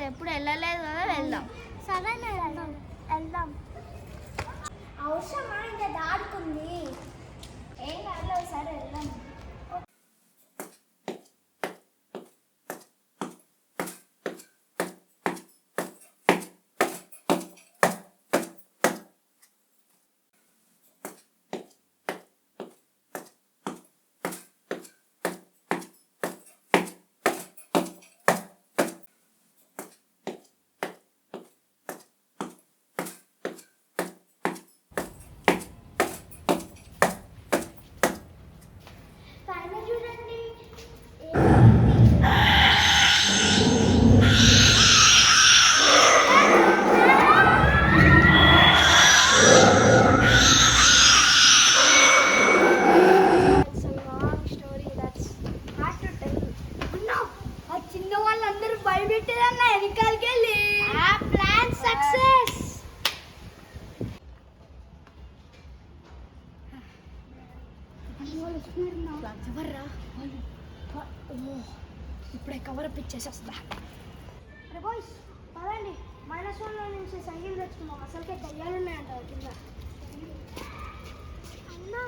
ఎప్పుడు వెళ్ళలేదు కదా, వెళ్దాం. సరే వెళ్దాం. అవసరమా ఇంకా దాడుకుంది? ఏం కాదు, సరే వెళ్దాం. భయపెట్టేదన్న వెనకాలకి వెళ్ళి ప్లాన్ సక్సెస్. ఎవర్రా? ఇప్పుడే కవర్ అప్ ఇచ్చేసేస్తా. అరే బాయ్స్ పదండి, -1 నుంచి సైకిల్ తెచ్చుకున్నాం. అసలుకే దయ్యాలు ఉన్నాయంట కింద. అన్నా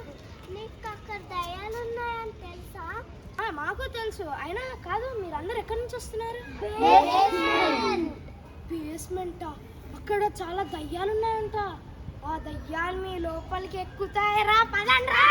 నీకు అక్కడ దయ్యాలు ఉన్నాయని తెలుసా? మాకు తెలుసు. అయినా కాదు, మీరందరూ ఎక్కడి నుంచి వస్తున్నారు? బేస్మెంటా? అక్కడ చాలా దయ్యాలు ఉన్నాయంట. ఆ దయ్యాలు మీ లోపలికి ఎక్కుతాయిరా, పదండ్రా.